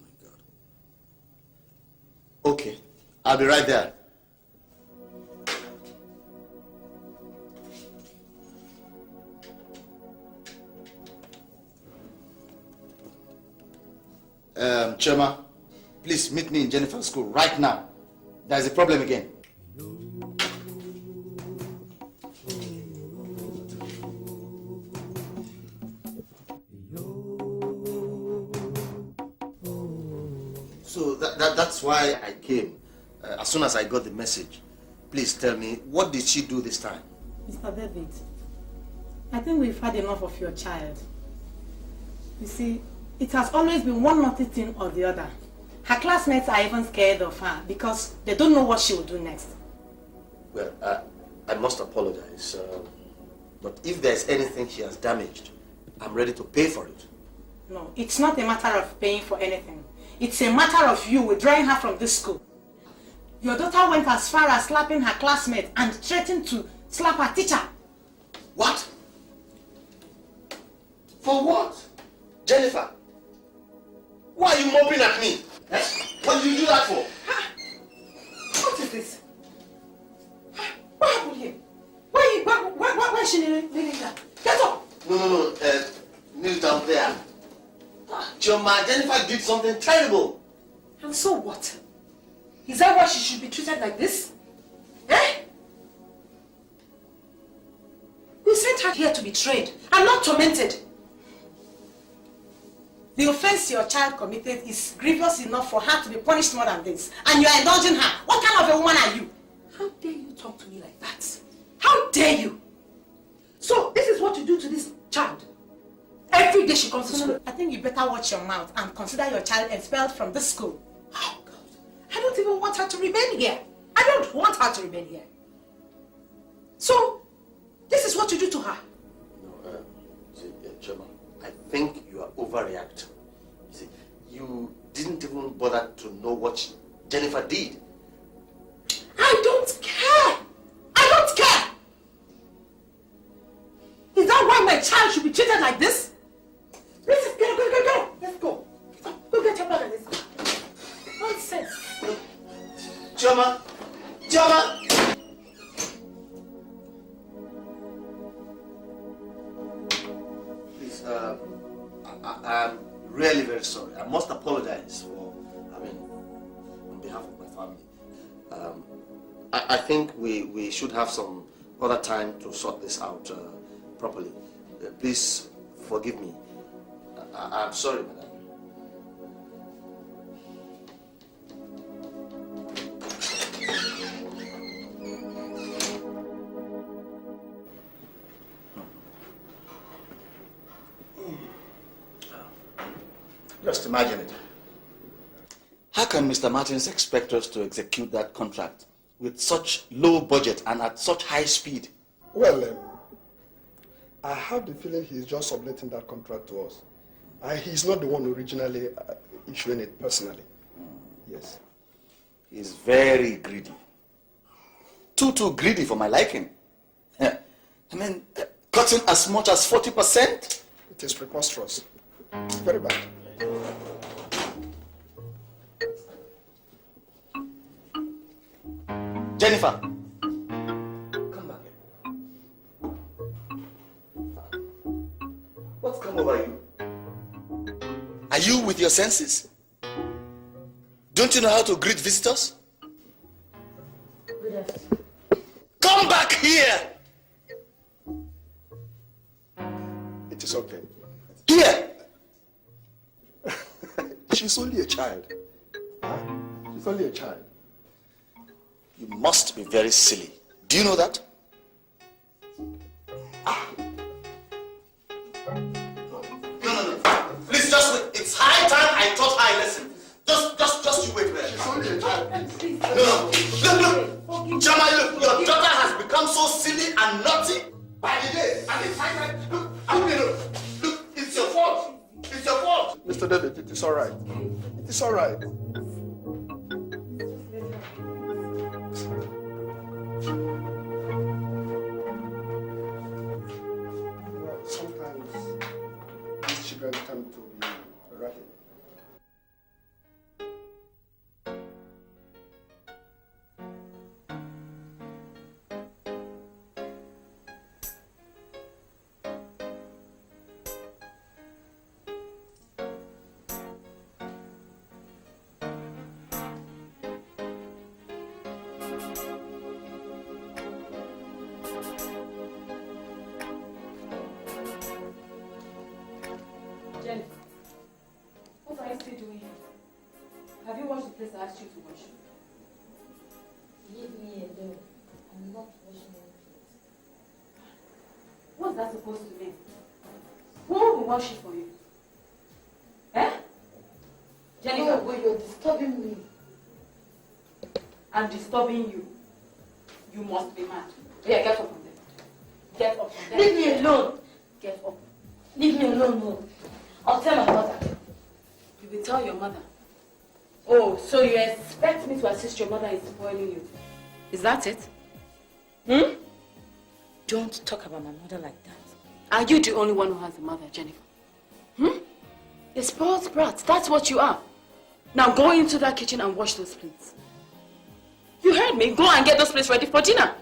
my God. Okay, I'll be right there. Chema, please meet me in Jennifer's school right now. There's a problem again. So that's why I came. As soon as I got the message, please tell me, what did she do this time? Mr. David, I think we've had enough of your child. You see, it has always been one naughty thing or the other. Her classmates are even scared of her because they don't know what she will do next. Well, I must apologize. But if there's anything she has damaged, I'm ready to pay for it. No, it's not a matter of paying for anything. It's a matter of you withdrawing her from this school. Your daughter went as far as slapping her classmate and threatened to slap her teacher. What? For what? Jennifer, why are you moping at me? Eh? What did you do that for? What is this? What happened here? Why is she kneeling down? Get up! No. Kneel down there. Choma, Jennifer did something terrible. And so what? Is that why she should be treated like this? Eh? We sent her here to be trained and not tormented. The offense your child committed is grievous enough for her to be punished more than this. And you are indulging her. What kind of a woman are you? How dare you talk to me like that? How dare you? So, this is what you do to this child? Every day she comes to school. I think you better watch your mouth and consider your child expelled from this school. Oh, God. I don't even want her to remain here. I don't want her to remain here. So, this is what you do to her? No, Choma, I think you are overreacting. You see, you didn't even bother to know what Jennifer did. I don't care. I don't care. Is that why my child should be treated like this? Let's go. Let's go. Go get your brother. Let's go. Nonsense. Choma! Choma! Please, I'm really very sorry. I must apologize for, on behalf of my family. I think we should have some other time to sort this out properly. Please forgive me. I'm sorry, madam. Just imagine it. How can Mr. Martins expect us to execute that contract with such low budget and at such high speed? Well, I have the feeling he's just subletting that contract to us. He's not the one originally issuing it personally. Yes. He's very greedy. Too greedy for my liking. I mean, cutting as much as 40%? It is preposterous. Very bad. Jennifer, come back here. What's come over you? Are you with your senses? Don't you know how to greet visitors? Good afternoon. Come back here! It is okay. Here! She's only a child. Huh? She's only a child. You must be very silly. Do you know that? No. Please just wait. It's high time I taught her a lesson. Just you wait there. She's only a child. No. Look. Chama, look. Your daughter has become so silly and naughty by the day. And it's high time. Look. It's your fault. It's your fault. Mr. David, it is all right. It is all right. Sometimes these children tend to be erratic. Jennifer, what are you still doing here? Have you washed the place I asked you to wash? Leave me alone. I'm not washing anything. What's that supposed to mean? Who will be washing for you? Eh? Jennifer, No, but you're disturbing me. I'm disturbing you. You must be mad. Yeah, get up from there. Get up from there. Leave me alone. Get up. Leave me alone, no. I'll tell my mother. You will tell your mother. Oh, so you expect me to assist your mother in spoiling you? Is that it? Don't talk about my mother like that. Are you the only one who has a mother, Jennifer? A spoiled brat, that's what you are. Now go into that kitchen and wash those plates. You heard me. Go and get those plates ready for dinner.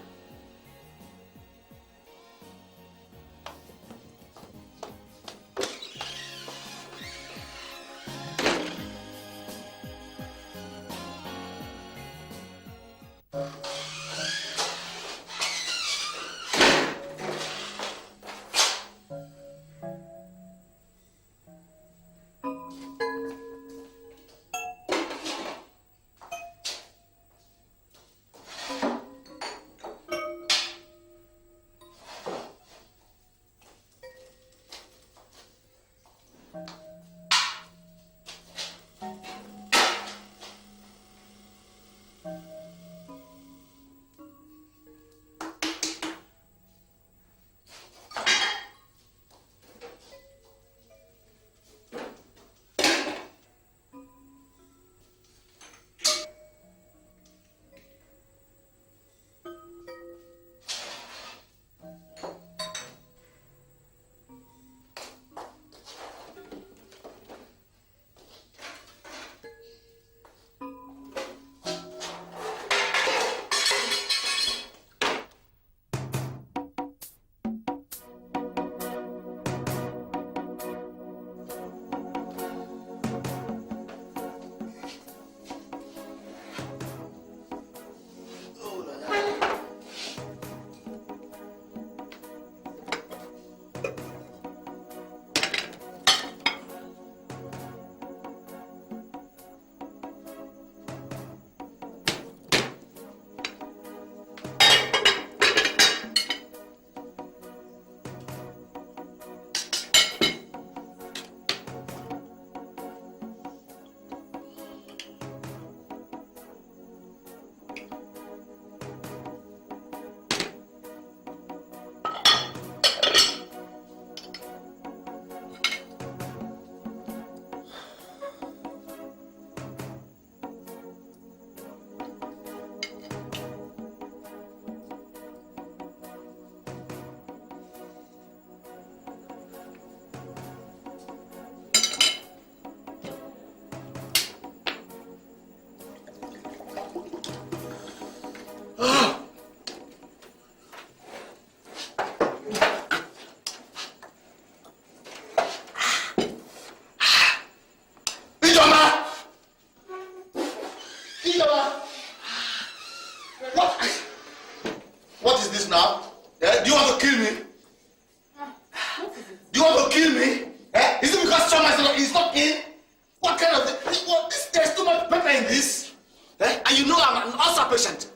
and you know I'm an ulcer patient.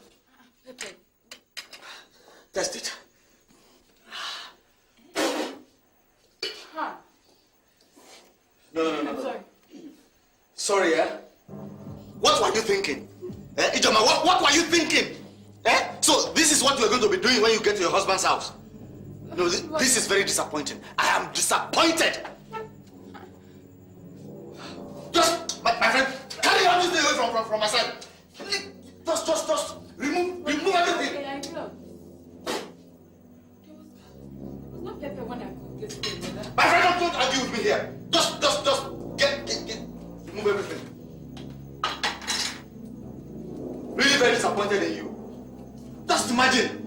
Pepe. Test it. Huh. No. I'm sorry. Sorry, eh? What were you thinking? Ijoma, what were you thinking? So this is what you're going to be doing when you get to your husband's house? No, this is very disappointing. I am disappointed. Just, my friend, carry all this thing away from my side. Just remove everything. Okay, I will. There was no pepper when I cooked this thing, mother. My friend, don't argue with me here. Just get, remove everything. Really very disappointed in you. Just imagine.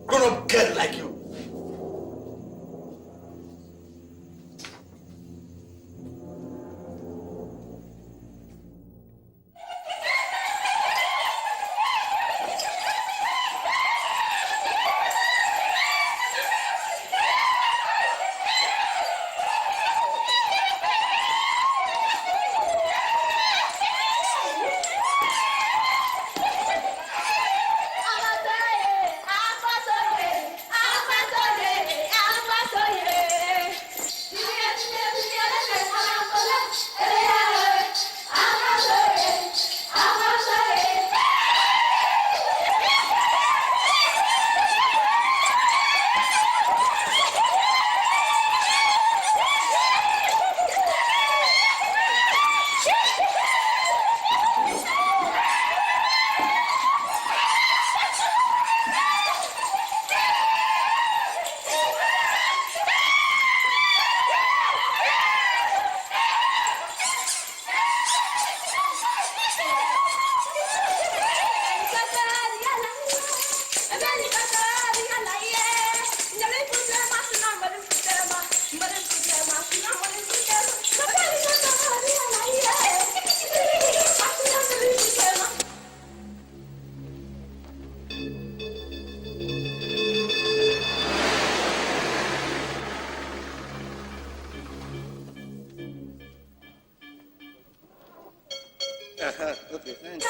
Grown-up girl like you. Okay, thanks.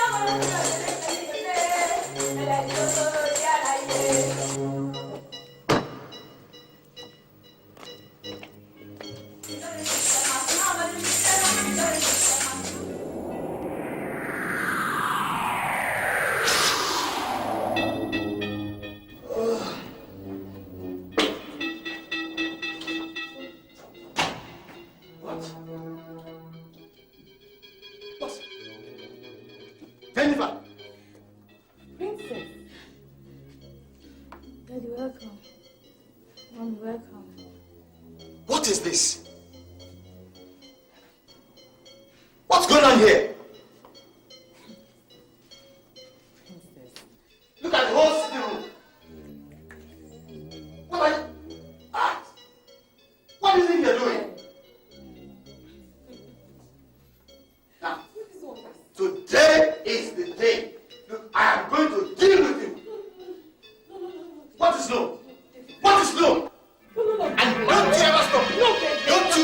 Jennifer! Princess. Daddy, welcome. Mom, welcome. What is this? What's going on here? Princess. Look at the whole sitting room. What are you? What do you think you're doing? Now, today is the day. Look, I am going to deal with you. What is no? What is no? And don't you ever stop. Don't you?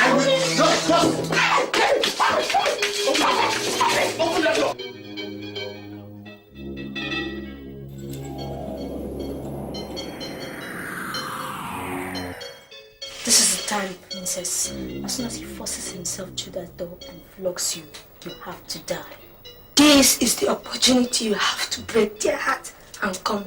I will just open that door. This is the time, Princess. As soon as he forces himself through that door and flogs you, you have to die. This is the opportunity you have to break their heart and come